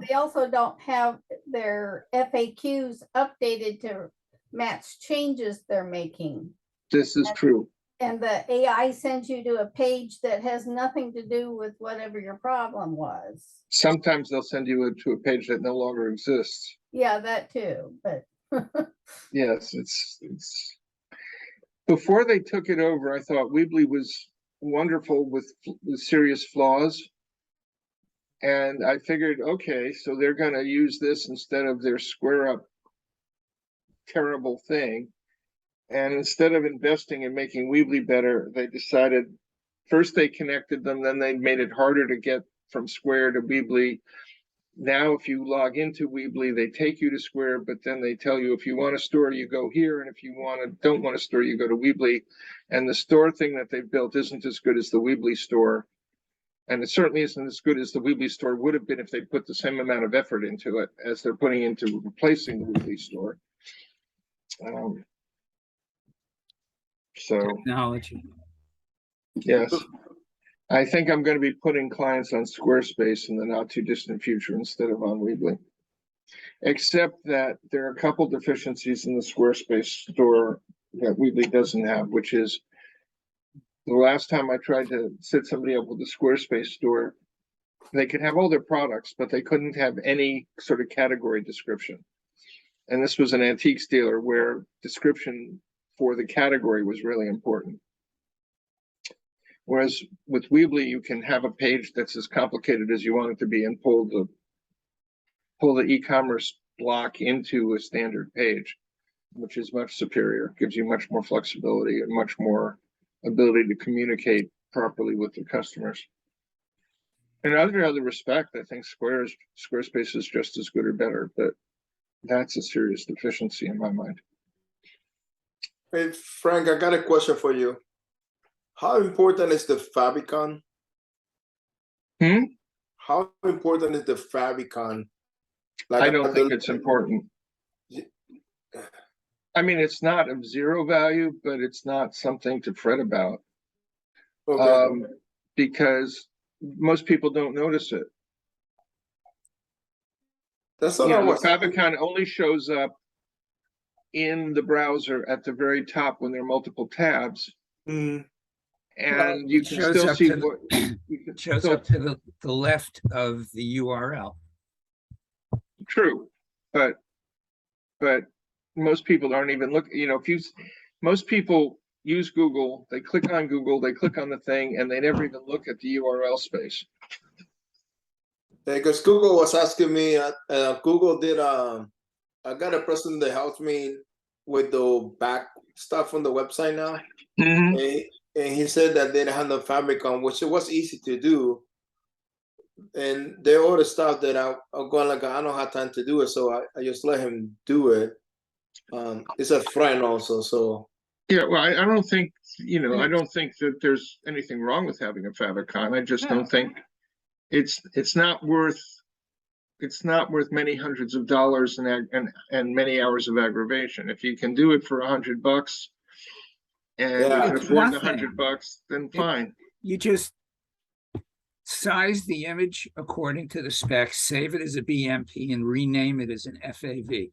They also don't have their FAQs updated to match changes they're making. this is true. And the AI sends you to a page that has nothing to do with whatever your problem was. Sometimes they'll send you to a page that no longer exists. Yeah, that too, but Yes, it's before they took it over, I thought Weebly was wonderful with serious flaws. And I figured, okay, so they're going to use this instead of their square up terrible thing. And instead of investing in making Weebly better, they decided first they connected them, then they made it harder to get from Square to Weebly. Now, if you log into Weebly, they take you to Square, but then they tell you if you want a store, you go here, and if you don't want a store, you go to Weebly. And the store thing that they've built isn't as good as the Weebly store. And it certainly isn't as good as the Weebly store would have been if they put the same amount of effort into it as they're putting into replacing the Weebly store. So Technology. yes, I think I'm going to be putting clients on Squarespace in the not too distant future instead of on Weebly. Except that there are a couple deficiencies in the Squarespace store that Weebly doesn't have, which is the last time I tried to set somebody up with the Squarespace store, they could have all their products, but they couldn't have any sort of category description. And this was an antiques dealer where description for the category was really important. Whereas with Weebly, you can have a page that's as complicated as you want it to be and pull the e-commerce block into a standard page, which is much superior, gives you much more flexibility and much more ability to communicate properly with the customers. In other respect, I think Squarespace is just as good or better, but that's a serious deficiency in my mind. Hey, Frank, I got a question for you. How important is the Favicon? How important is the Favicon? Like, I don't think it's important. I mean, it's not of zero value, but it's not something to fret about. Okay. Because most people don't notice it. That's what I The was. Favicon only shows up in the browser at the very top when there are multiple tabs. Mm. And you It can shows still up see to the- what It shows up to the left of the URL. True, but most people aren't even looking. You know, most people use Google, they click on Google, they click on the thing, and they never even look at the URL space. Because Google was asking me, Google did, I got a person that helps me with the back stuff on the website now. And he said that they didn't have the Favicon, which it was easy to do. And there are all the stuff that I'm going like, I don't have time to do it. So I just let him do it. It's a friend also, so. Yeah, well, I don't think, I don't think that there's anything wrong with having a Favicon. I just don't think it's not worth many hundreds of dollars and many hours of aggravation. If you can do it for $100 and you can It's afford the nothing. $100, then fine. You just size the image according to the specs, save it as a BMP and rename it as an FAV.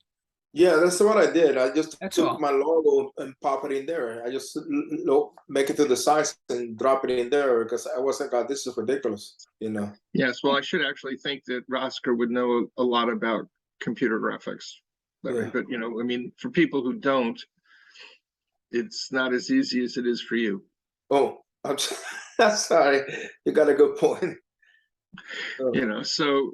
Yeah, that's what I did. I just That's took all. my logo and pop it in there. I just make it to the size and drop it in there because I was like, God, this is ridiculous, you know. Yes, well, I should actually think that Oscar would know a lot about computer graphics. Larry, Yeah. but I mean, for people who don't, it's not as easy as it is for you. Oh, I'm sorry. You got a good point. So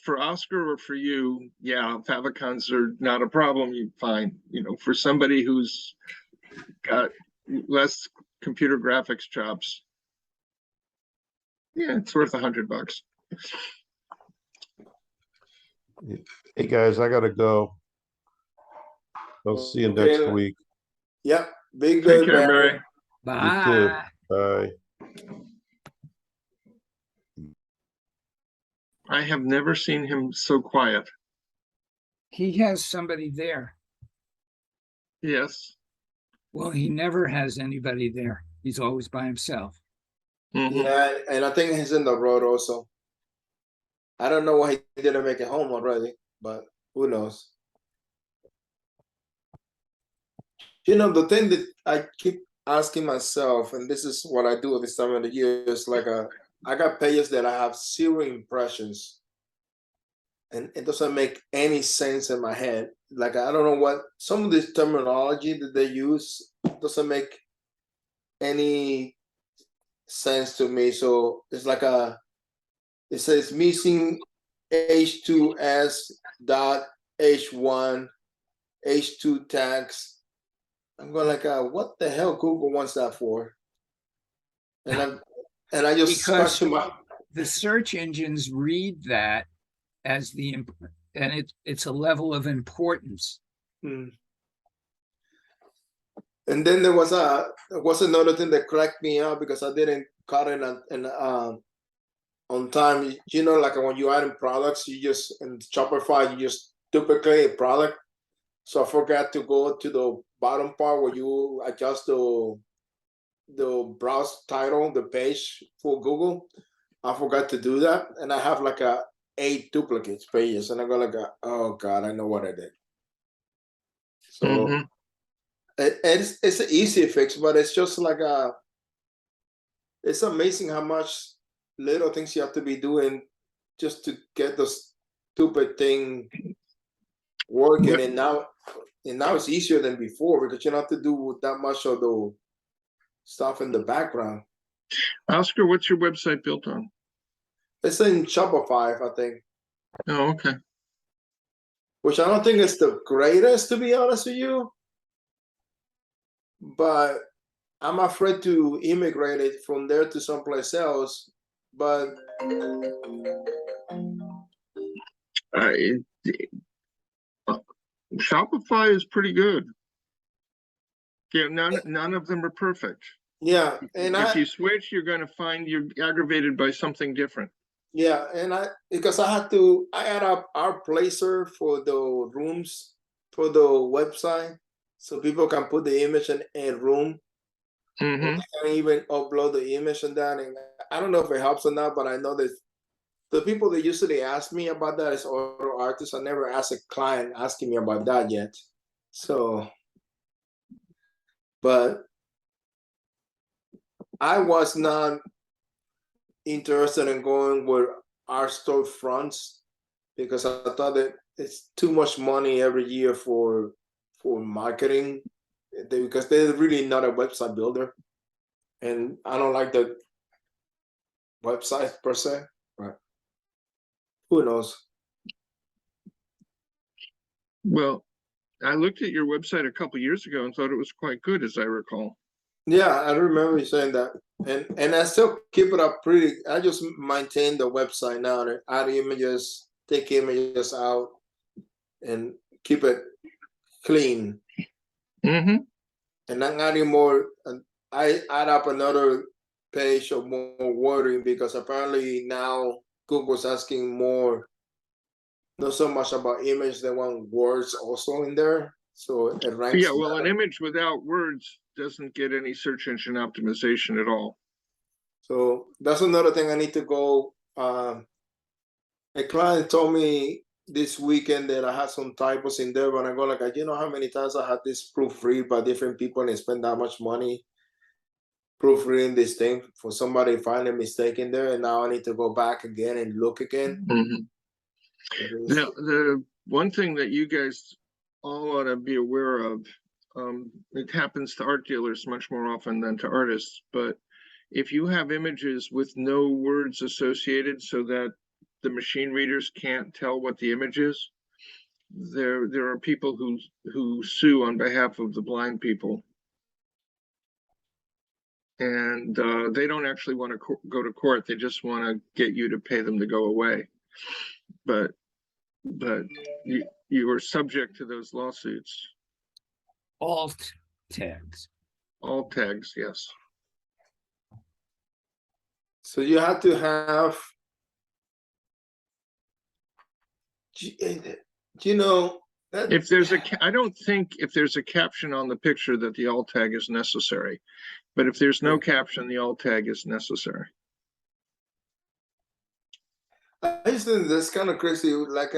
for Oscar or for you, yeah, favicons are not a problem. You fine. For somebody who's got less computer graphics chops, yeah, it's worth $100. Hey, guys, I gotta go. I'll see you next Okay. week. Yeah, be Take good, care, Mary. Mary. You too. Bye. Bye. I have never seen him so quiet. He has somebody there. Yes. Well, he never has anybody there. He's always by himself. Mhm. Yeah, and I think he's in the road also. I don't know why he didn't make it home already, but who knows? The thing that I keep asking myself, and this is what I do at this time of the year, is like I got pages that I have 0 impressions. And it doesn't make any sense in my head. Like, I don't know what some of this terminology that they use doesn't make any sense to me. So it's like it says missing H2S dot H1 H2 tags. I'm going like, what the hell Google wants that for? And I just Because scratch my. the search engines read that as and it's a level of importance. And then there was another thing that cracked me up because I didn't cut it on time. Like when you add in products, you just in Shopify you just duplicate a product. So I forgot to go to the bottom part where you adjust the browse title, the page for Google. I forgot to do that, and I have like 8 duplicates pages, and I go like, oh God, I know what I did. So it's an easy fix, but it's just like it's amazing how much little things you have to be doing just to get the stupid thing working. And now it's easier than before because you don't have to do that much of the stuff in the background. Oscar, what's your website built on? It's in Shopify, I think. Oh, okay. Which I don't think is the greatest, to be honest with you. But I'm afraid to immigrate it from there to someplace else. But Shopify is pretty good. Yeah, none of them are perfect. yeah, and if you switch, you're going to find you're aggravated by something different. Yeah, and because I add up our placer for the rooms for the website, so people can put the image in a room. Mm-hmm. They can even upload the image and that. And I don't know if it helps or not, but I know that the people that usually ask me about that is auto artists. I never asked a client asking me about that yet. So, but I was not interested in going with our storefronts because I thought that it's too much money every year for marketing because they're really not a website builder, and I don't like the website per se. But who knows? Well, I looked at your website a couple years ago and thought it was quite good, as I recall. Yeah, I remember you saying that, and I still keep it up pretty. I just maintain the website now and add images, take images out, and keep it clean. Mm-hmm. And I'm adding more. I add up another page of more wording because apparently now Google's asking more, not so much about image, they want words also in there. So it ranks. Yeah, well, an image without words doesn't get any search engine optimization at all. So that's another thing I need to go. A client told me this weekend that I had some typos in there, but I go like, you know how many times I had this proofread by different people and spend that much money proofreading this thing for somebody to find a mistake in there, and now I need to go back again and look again. Now, the one thing that you guys all ought to be aware of, it happens to art dealers much more often than to artists, but if you have images with no words associated so that the machine readers can't tell what the image is, there are people who sue on behalf of the blind people. And they don't actually want to go to court. They just want to get you to pay them to go away. But you are subject to those lawsuits. Alt tags. All tags, yes. So you have to have, you know, that, If there's I don't think if there's a caption on the picture that the alt tag is necessary. But if there's no caption, the alt tag is necessary. I just think that's kind of crazy. Like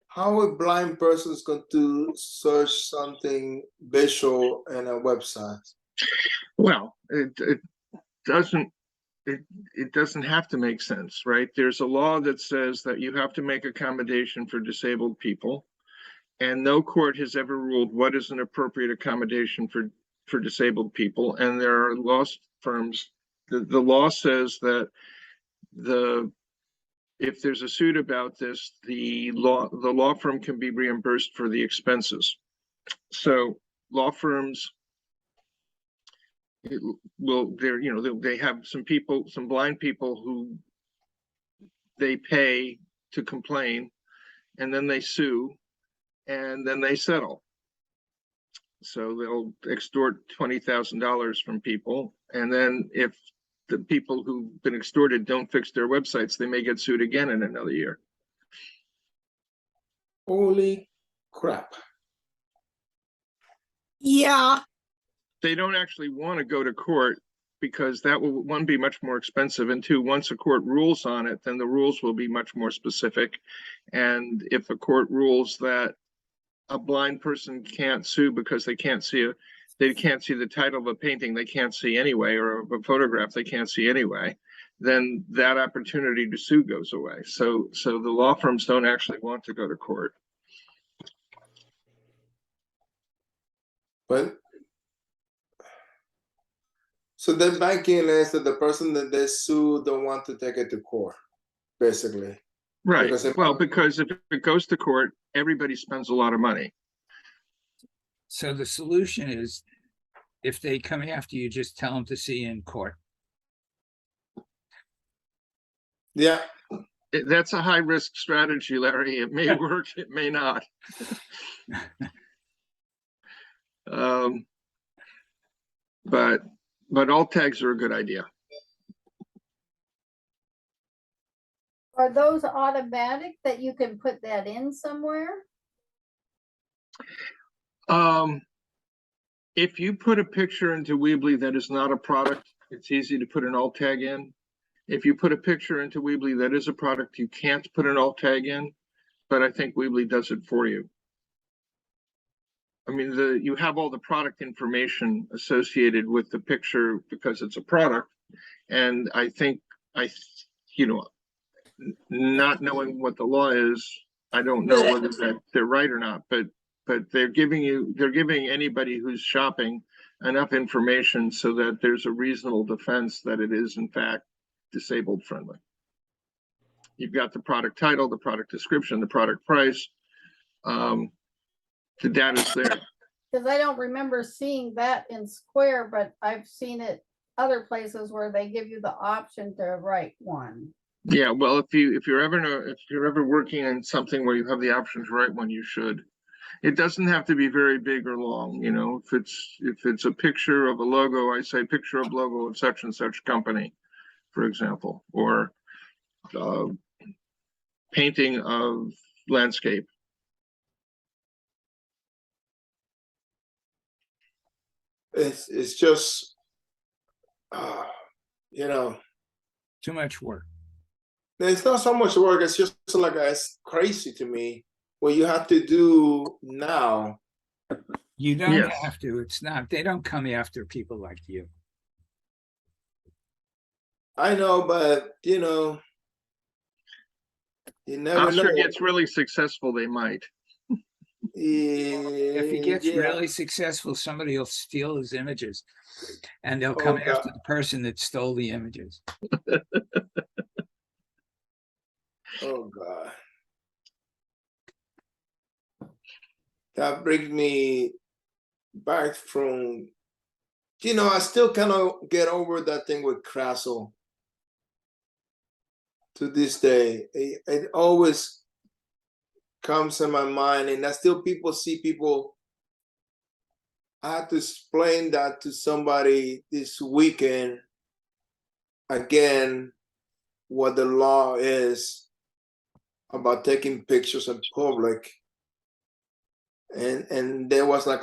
how a blind person is going to search something visual in a website? Well, it doesn't it doesn't have to make sense, right? There's a law that says that you have to make accommodation for disabled people, and no court has ever ruled what is an appropriate accommodation for disabled people. And there are law firms. The law says that if there's a suit about this, the law firm can be reimbursed for the expenses. So law firms they have some blind people who they pay to complain, and then they sue, and then they settle. So they'll extort $20,000 from people, and then if the people who've been extorted don't fix their websites, they may get sued again in another year. Holy crap. Yeah. They don't actually want to go to court because that will, one, be much more expensive, and two, once a court rules on it, then the rules will be much more specific. And if a court rules that a blind person can't sue because they can't see the title of a painting they can't see anyway, or a photograph they can't see anyway, then that opportunity to sue goes away. So the law firms don't actually want to go to court. But so the banking is that the person that they sue don't want to take it to court, basically. Right. Because because if it goes to court, everybody spends a lot of money. So the solution is, if they come after you, just tell them to see you in court. yeah. That's a high risk strategy, Larry. It may work, it may not. But alt tags are a good idea. Are those automatic that you can put that in somewhere? If you put a picture into Weebly that is not a product, it's easy to put an alt tag in. If you put a picture into Weebly that is a product, you can't put an alt tag in, but I think Weebly does it for you. I mean, you have all the product information associated with the picture because it's a product. And I think, not knowing what the law is, I don't know whether they're right or not, but they're giving anybody who's shopping enough information so that there's a reasonable defense that it is in fact disabled friendly. You've got the product title, the product description, the product price. The data's there. Because I don't remember seeing that in Square, but I've seen it other places where they give you the option to write one. Yeah, well, if you're ever working on something where you have the option to write one, you should. It doesn't have to be very big or long, if it's a picture of a logo, I say picture of logo of such and such company, for example, or painting of landscape. it's just, you know, Too much work. it's not so much work. It's just like it's crazy to me what you have to do now. You don't Yes. have to. It's not. They don't come after people like you. I know, but you know, you never Oscar know. gets really successful, they might. If he gets Yeah. really successful, somebody will steal his images, and they'll come God. after the person that stole the images. Oh God. That brings me back from, you know, I still cannot get over that thing with Crassel to this day. It always comes in my mind, and I still see people. I had to explain that to somebody this weekend again, what the law is about taking pictures in public. And there was like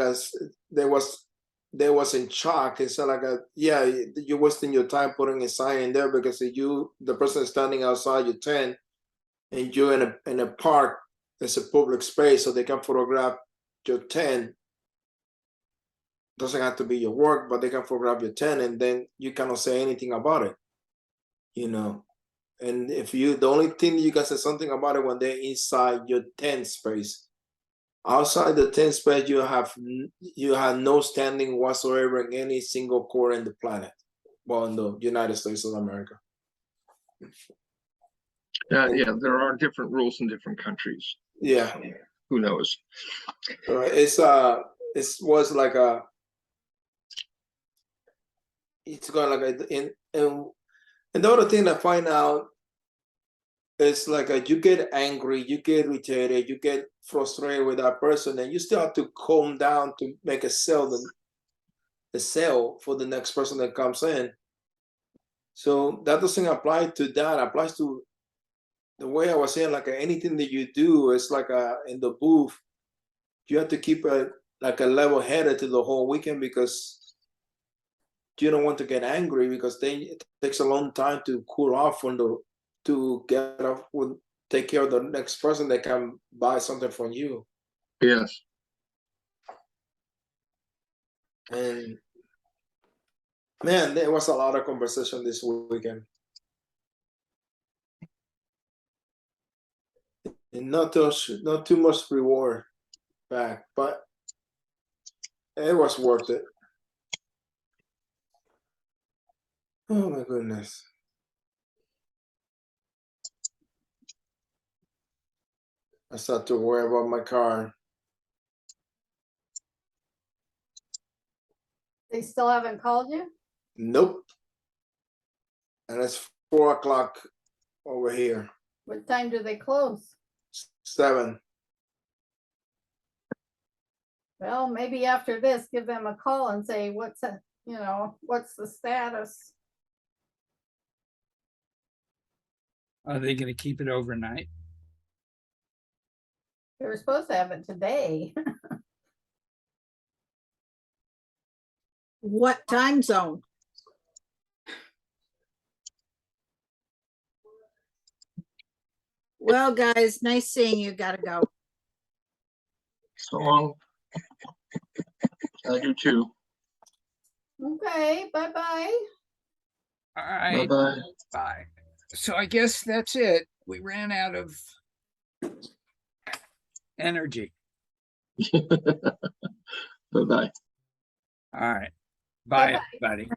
there was in shock. It's like yeah, you're wasting your time putting a sign in there because the person is standing outside your tent and you're in a park. It's a public space, so they can photograph your tent. Doesn't have to be your work, but they can photograph your tent, and then you cannot say anything about it, you know. And if the only thing you can say something about it when they're inside your tent space. Outside the tent space, you have no standing whatsoever in any single court in the planet. Well, in the United States of America. Yeah, there are different rules in different countries. Yeah. Who knows? It was like it's going like and the other thing I find out is like you get angry, you get irritated, you get frustrated with that person, and you still have to calm down to make a sale, the sale for the next person that comes in. So that doesn't apply to that. It applies to the way I was saying, like anything that you do is like in the booth, you have to keep a level headed to the whole weekend because you don't want to get angry because then it takes a long time to cool off to get off take care of the next person that can buy something from you. Yes. And man, there was a lot of conversation this weekend. And not too much reward back, but it was worth it. Oh my goodness. I started to worry about my car. They still haven't called you? Nope. And it's 4 o'clock over here. What time do they close? 7. Well, maybe after this, give them a call and say, what's the status? Are they going to keep it overnight? They were supposed to have it today. What time zone? Well, guys, nice seeing you. Gotta go. So long. I do too. Okay, bye-bye. All right. Bye-bye. Bye. So I guess that's it. We ran out of energy. Bye-bye. All right. Bye, Bye-bye. everybody.